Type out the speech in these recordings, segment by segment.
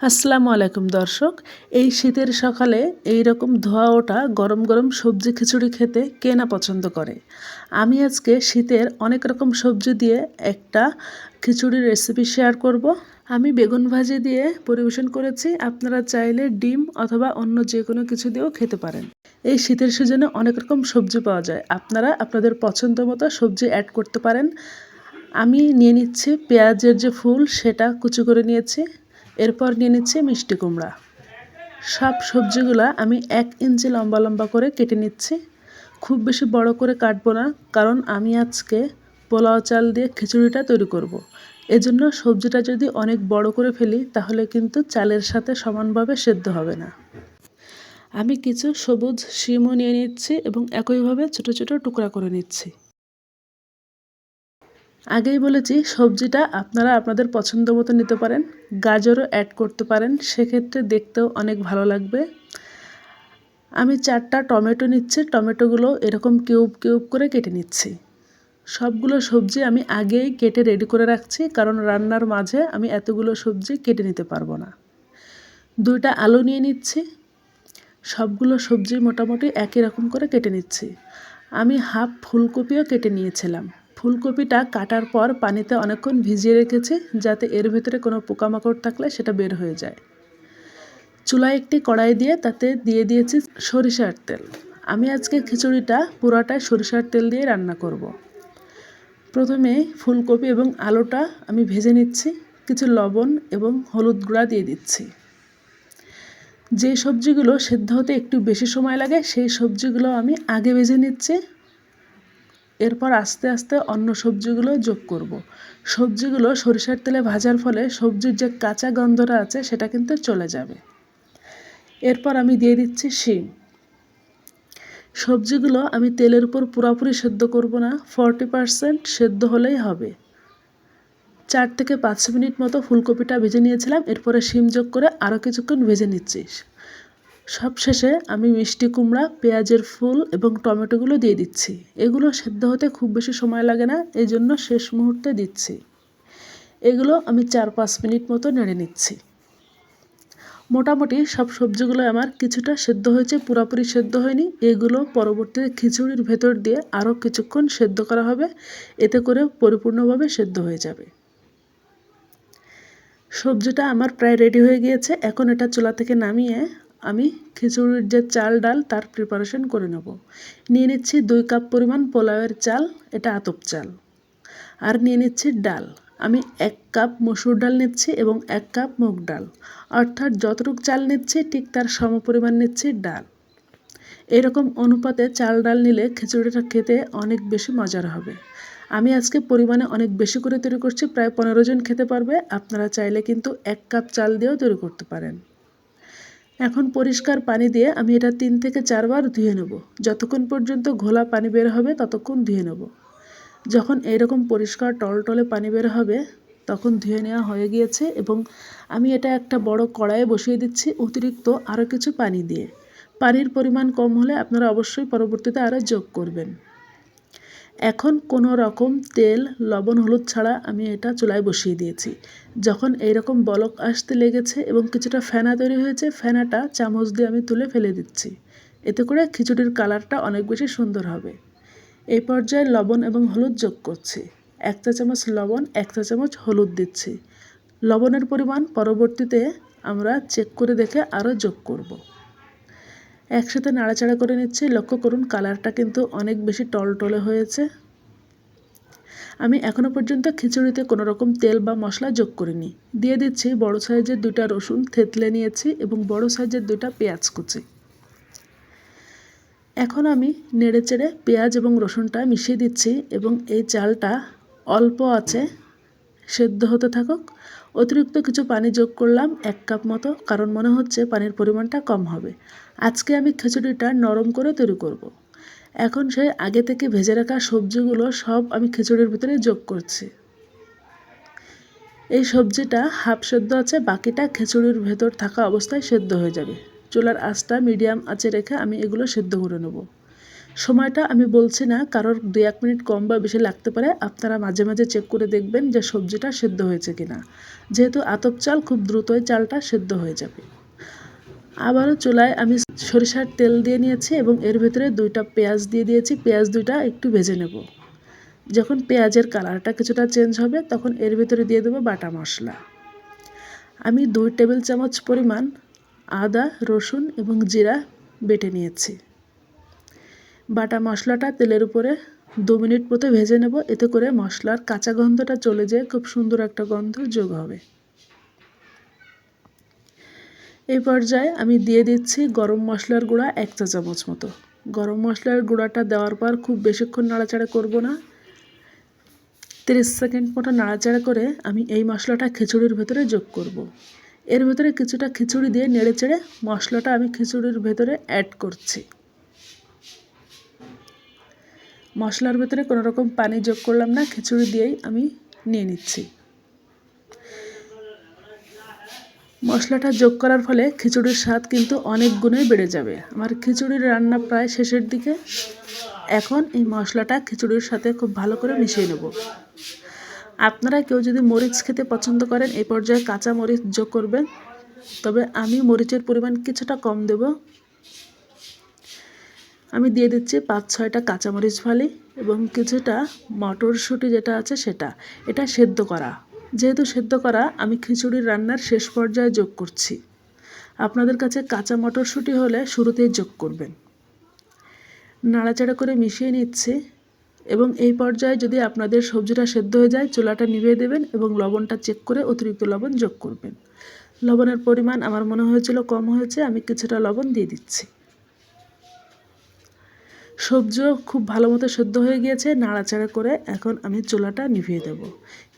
আসসালামু আলাইকুম দর্শক। এই শীতের সকালে এই রকম ধোয়া ওঠা গরম গরম সবজি খিচুড়ি খেতে কে না পছন্দ করে। আমি আজকে শীতের অনেক রকম সবজি দিয়ে একটা খিচুড়ির রেসিপি শেয়ার করব। আমি বেগুন ভাজি দিয়ে পরিবেশন করেছি, আপনারা চাইলে ডিম অথবা অন্য যে কোনো কিছু দিয়েও খেতে পারেন। এই শীতের সিজনে অনেক রকম সবজি পাওয়া যায়, আপনারা আপনাদের পছন্দ মতো সবজি অ্যাড করতে পারেন। আমি নিয়ে নিচ্ছি পেঁয়াজের যে ফুল সেটা কুচি করে নিয়েছি, এরপর নিয়ে নিচ্ছি মিষ্টি কুমড়া। সব সবজিগুলা আমি 1 ইঞ্চি লম্বা লম্বা করে কেটে নিচ্ছি। খুব বেশি বড় করে কাটবো না, কারণ আমি আজকে পোলাও চাল দিয়ে খিচুড়িটা তৈরি করব। এজন্য সবজিটা যদি অনেক বড় করে ফেলি তাহলে কিন্তু চালের সাথে সমানভাবে সেদ্ধ হবে না। আমি কিছু সবুজ শিমও নিয়ে নিচ্ছি এবং একইভাবে ছোট ছোট টুকরা করে নিচ্ছি। আগেই বলেছি সবজিটা আপনারা আপনাদের পছন্দ মতো নিতে পারেন, গাজরও অ্যাড করতে পারেন, সেক্ষেত্রে দেখতেও অনেক ভালো লাগবে। আমি 4টা টমেটো নিচ্ছি, টমেটোগুলো এরকম কিউব কিউব করে কেটে নিচ্ছি। সবগুলো সবজি আমি আগেই কেটে রেডি করে রাখছি, কারণ রান্নার মাঝে আমি এতগুলো সবজি কেটে নিতে পারবো না। 2টা আলু নিয়ে নিচ্ছি, সবগুলো সবজি মোটামুটি একই রকম করে কেটে নিচ্ছি। আমি হাফ ফুলকপিও কেটে নিয়েছিলাম। ফুলকপিটা কাটার পর পানিতে অনেকক্ষণ ভিজিয়ে রেখেছি, যাতে এর ভেতরে কোনো পোকামাকড় থাকলে সেটা বের হয়ে যায়। চুলায় একটি কড়াই দিয়ে তাতে দিয়ে দিয়েছি সরিষার তেল। আমি আজকে খিচুড়িটা পুরাটাই সরিষার তেল দিয়ে রান্না করব। প্রথমে ফুলকপি এবং আলুটা আমি ভেজে নিচ্ছি, কিছু লবণ এবং হলুদ গুঁড়া দিয়ে দিচ্ছি। যে সবজিগুলো সেদ্ধ হতে একটু বেশি সময় লাগে সেই সবজিগুলো আমি আগে ভেজে নিচ্ছি, এরপর আস্তে আস্তে অন্য সবজিগুলো যোগ করব। সবজিগুলো সরিষার তেলে ভাজার ফলে সবজির যে কাঁচা গন্ধটা আছে সেটা কিন্তু চলে যাবে। এরপর আমি দিয়ে দিচ্ছি শিম। সবজিগুলো আমি তেলের উপর পুরোপুরি সেদ্ধ করব না, 40% সেদ্ধ হলেই হবে। 4 থেকে 5 মিনিট মতো ফুলকপিটা ভেজে নিয়েছিলাম, এরপরে শিম যোগ করে আরও কিছুক্ষণ ভেজে নিচ্ছি। সবশেষে আমি মিষ্টি কুমড়া, পেঁয়াজের ফুল এবং টমেটোগুলো দিয়ে দিচ্ছি। এগুলো সেদ্ধ হতে খুব বেশি সময় লাগে না, এই জন্য শেষ মুহূর্তে দিচ্ছি। এগুলো আমি 4-5 মিনিট মতো নেড়ে নিচ্ছি। মোটামুটি সব সবজিগুলো আমার কিছুটা সেদ্ধ হয়েছে, পুরোপুরি সেদ্ধ হয়নি। এগুলো পরবর্তীতে খিচুড়ির ভেতর দিয়ে আরও কিছুক্ষণ সেদ্ধ করা হবে, এতে করে পরিপূর্ণভাবে সেদ্ধ হয়ে যাবে। সবজিটা আমার প্রায় রেডি হয়ে গিয়েছে, এখন এটা চুলা থেকে নামিয়ে আমি খিচুড়ির যে চাল ডাল তার প্রিপারেশন করে নেব। নিয়ে নিচ্ছি 2 কাপ পরিমাণ পোলাওয়ের চাল, এটা আতপ চাল। আর নিয়ে নিচ্ছি ডাল, আমি 1 কাপ মসুর ডাল নিচ্ছি এবং 1 কাপ মুগ ডাল, অর্থাৎ যতটুকু চাল নিচ্ছি ঠিক তার সমপরিমাণ নিচ্ছি ডাল। এরকম অনুপাতে চাল ডাল নিলে খিচুড়িটা খেতে অনেক বেশি মজার হবে। আমি আজকে পরিমাণে অনেক বেশি করে তৈরি করছি, প্রায় 15 জন খেতে পারবে। আপনারা চাইলে কিন্তু 1 কাপ চাল দিয়েও তৈরি করতে পারেন। এখন পরিষ্কার পানি দিয়ে আমি এটা 3 থেকে 4 বার ধুয়ে নেব। যতক্ষণ পর্যন্ত ঘোলা পানি বের হবে ততক্ষণ ধুয়ে নেব। যখন এইরকম পরিষ্কার টলটলে পানি বের হবে তখন ধুয়ে নেওয়া হয়ে গিয়েছে এবং আমি এটা একটা বড় কড়াইয়ে বসিয়ে দিচ্ছি অতিরিক্ত আরও কিছু পানি দিয়ে। পানির পরিমাণ কম হলে আপনারা অবশ্যই পরবর্তীতে আরও যোগ করবেন। এখন কোনো রকম তেল, লবণ, হলুদ ছাড়া আমি এটা চুলায় বসিয়ে দিয়েছি। যখন এইরকম বলক আসতে লেগেছে এবং কিছুটা ফেনা তৈরি হয়েছে, ফেনাটা চামচ দিয়ে আমি তুলে ফেলে দিচ্ছি। এতে করে খিচুড়ির কালারটা অনেক বেশি সুন্দর হবে। এই পর্যায়ে লবণ এবং হলুদ যোগ করছি। 1 চা চামচ লবণ, 1 চা চামচ হলুদ দিচ্ছি। লবণের পরিমাণ পরবর্তীতে আমরা চেক করে দেখে আরও যোগ করব। একসাথে নাড়াচাড়া করে নিচ্ছি। লক্ষ্য করুন কালারটা কিন্তু অনেক বেশি টলটলে হয়েছে। আমি এখনও পর্যন্ত খিচুড়িতে কোনো রকম তেল বা মশলা যোগ করিনি। দিয়ে দিচ্ছি বড় সাইজের 2টা রসুন থেতলে নিয়েছি এবং বড় সাইজের 2টা পেঁয়াজ কুচি। এখন আমি নেড়েচেড়ে পেঁয়াজ এবং রসুনটা মিশিয়ে দিচ্ছি এবং এই চালটা অল্প আঁচে সেদ্ধ হতে থাকুক। অতিরিক্ত কিছু পানি যোগ করলাম 1 কাপ মতো, কারণ মনে হচ্ছে পানির পরিমাণটা কম হবে। আজকে আমি খিচুড়িটা নরম করে তৈরি করব। এখন সেই আগে থেকে ভেজে রাখা সবজিগুলো সব আমি খিচুড়ির ভিতরে যোগ করছি। এই সবজিটা হাফ সেদ্ধ আছে, বাকিটা খিচুড়ির ভেতর থাকা অবস্থায় সেদ্ধ হয়ে যাবে। চুলার আঁচটা মিডিয়াম আঁচে রেখে আমি এগুলো সেদ্ধ করে নেব। সময়টা আমি বলছি না, কারোর 2-1 মিনিট কম বা বেশি লাগতে পারে। আপনারা মাঝে মাঝে চেক করে দেখবেন যে সবজিটা সেদ্ধ হয়েছে কিনা। যেহেতু আতপ চাল, খুব দ্রুতই চালটা সেদ্ধ হয়ে যাবে। আবারও চুলায় আমি সরিষার তেল দিয়ে নিয়েছি এবং এর ভেতরে 2টা পেঁয়াজ দিয়ে দিয়েছি। পেঁয়াজ 2টা একটু ভেজে নেব। যখন পেঁয়াজের কালারটা কিছুটা চেঞ্জ হবে তখন এর ভেতরে দিয়ে দেবো বাটা মশলা। আমি 2 টেবিল চামচ পরিমাণ আদা, রসুন এবং জিরা বেটে নিয়েছি। বাটা মশলাটা তেলের উপরে 2 মিনিট মতো ভেজে নেব। এতে করে মশলার কাঁচা গন্ধটা চলে যায়, খুব সুন্দর একটা গন্ধ যোগ হবে। এই পর্যায়ে আমি দিয়ে দিচ্ছি গরম মশলার গুঁড়া 1 চা চামচ মতো। গরম মশলার গুঁড়াটা দেওয়ার পর খুব বেশিক্ষণ নাড়াচাড়া করব না। 30 সেকেন্ড মতো নাড়াচাড়া করে আমি এই মশলাটা খিচুড়ির ভেতরে যোগ করব। এর ভেতরে কিছুটা খিচুড়ি দিয়ে নেড়েচেড়ে মশলাটা আমি খিচুড়ির ভেতরে অ্যাড করছি। মশলার ভেতরে কোনো রকম পানি যোগ করলাম না, খিচুড়ি দিয়েই আমি নিয়ে নিচ্ছি। মশলাটা যোগ করার ফলে খিচুড়ির স্বাদ কিন্তু অনেক গুণেই বেড়ে যাবে। আমার খিচুড়ির রান্না প্রায় শেষের দিকে। এখন এই মশলাটা খিচুড়ির সাথে খুব ভালো করে মিশিয়ে নেব। আপনারা কেউ যদি মরিচ খেতে পছন্দ করেন এই পর্যায়ে কাঁচা মরিচ যোগ করবেন, তবে আমি মরিচের পরিমাণ কিছুটা কম দেব। আমি দিয়ে দিচ্ছি 5-6টা কাঁচামরিচ ফালি এবং কিছুটা মটরশুঁটি যেটা আছে সেটা, এটা সেদ্ধ করা। যেহেতু সেদ্ধ করা, আমি খিচুড়ির রান্নার শেষ পর্যায়ে যোগ করছি। আপনাদের কাছে কাঁচা মটরশুঁটি হলে শুরুতেই যোগ করবেন। নাড়াচাড়া করে মিশিয়ে নিচ্ছি এবং এই পর্যায়ে যদি আপনাদের সবজিটা সেদ্ধ হয়ে যায় চুলাটা নিভিয়ে দেবেন এবং লবণটা চেক করে অতিরিক্ত লবণ যোগ করবেন। লবণের পরিমাণ আমার মনে হয়েছিল কম হয়েছে, আমি কিছুটা লবণ দিয়ে দিচ্ছি। সবজিও খুব ভালো মতো সেদ্ধ হয়ে গিয়েছে। নাড়াচাড়া করে এখন আমি চুলাটা নিভিয়ে দেব।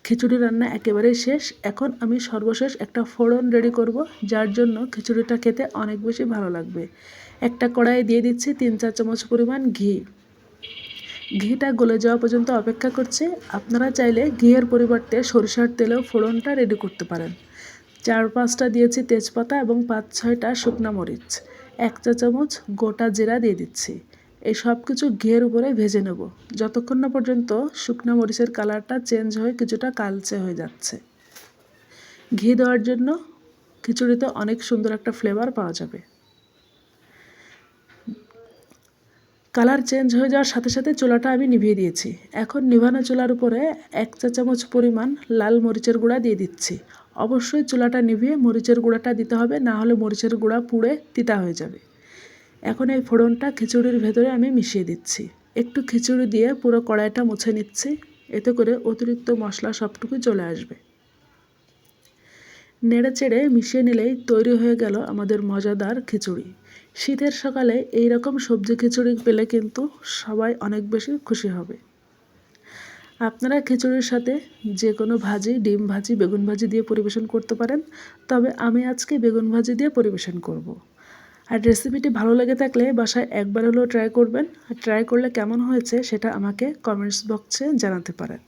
খিচুড়ি রান্না একেবারে শেষ। এখন আমি সর্বশেষ একটা ফোড়ন রেডি করব, যার জন্য খিচুড়িটা খেতে অনেক বেশি ভালো লাগবে। একটা কড়াইয়ে দিয়ে দিচ্ছি 3-4 চামচ পরিমাণ ঘি। ঘিটা গলে যাওয়া পর্যন্ত অপেক্ষা করছি। আপনারা চাইলে ঘিয়ের পরিবর্তে সরিষার তেলেও ফোড়নটা রেডি করতে পারেন। 4-5টা দিয়েছি তেজপাতা এবং 5-6টা শুকনা মরিচ। 1 চা চামচ গোটা জিরা দিয়ে দিচ্ছি। এই সব কিছু ঘিয়ের উপরে ভেজে নেব যতক্ষণ না পর্যন্ত শুকনা মরিচের কালারটা চেঞ্জ হয়ে কিছুটা কালচে হয়ে যাচ্ছে। ঘি দেওয়ার জন্য খিচুড়িতে অনেক সুন্দর একটা ফ্লেভার পাওয়া যাবে। কালার চেঞ্জ হয়ে যাওয়ার সাথে সাথে চুলাটা আমি নিভিয়ে দিয়েছি। এখন নিভানো চুলার উপরে 1 চা চামচ পরিমাণ লাল মরিচের গুঁড়া দিয়ে দিচ্ছি। অবশ্যই চুলাটা নিভিয়ে মরিচের গুঁড়াটা দিতে হবে, না হলে মরিচের গুঁড়া পুড়ে তিতা হয়ে যাবে। এখন এই ফোড়নটা খিচুড়ির ভেতরে আমি মিশিয়ে দিচ্ছি। একটু খিচুড়ি দিয়ে পুরো কড়াইটা মুছে নিচ্ছি, এতে করে অতিরিক্ত মশলা সবটুকু চলে আসবে। নেড়ে চেড়ে মিশিয়ে নিলেই তৈরি হয়ে গেল আমাদের মজাদার খিচুড়ি। শীতের সকালে এই রকম সবজি খিচুড়ি পেলে কিন্তু সবাই অনেক বেশি খুশি হবে। আপনারা খিচুড়ির সাথে যে কোনো ভাজি, ডিম ভাজি, বেগুন ভাজি দিয়ে পরিবেশন করতে পারেন, তবে আমি আজকে বেগুন ভাজি দিয়ে পরিবেশন করব। আর রেসিপিটি ভালো লেগে থাকলে বাসায় একবার হলেও ট্রাই করবেন। আর ট্রাই করলে কেমন হয়েছে সেটা আমাকে কমেন্টস বক্সে জানাতে পারেন।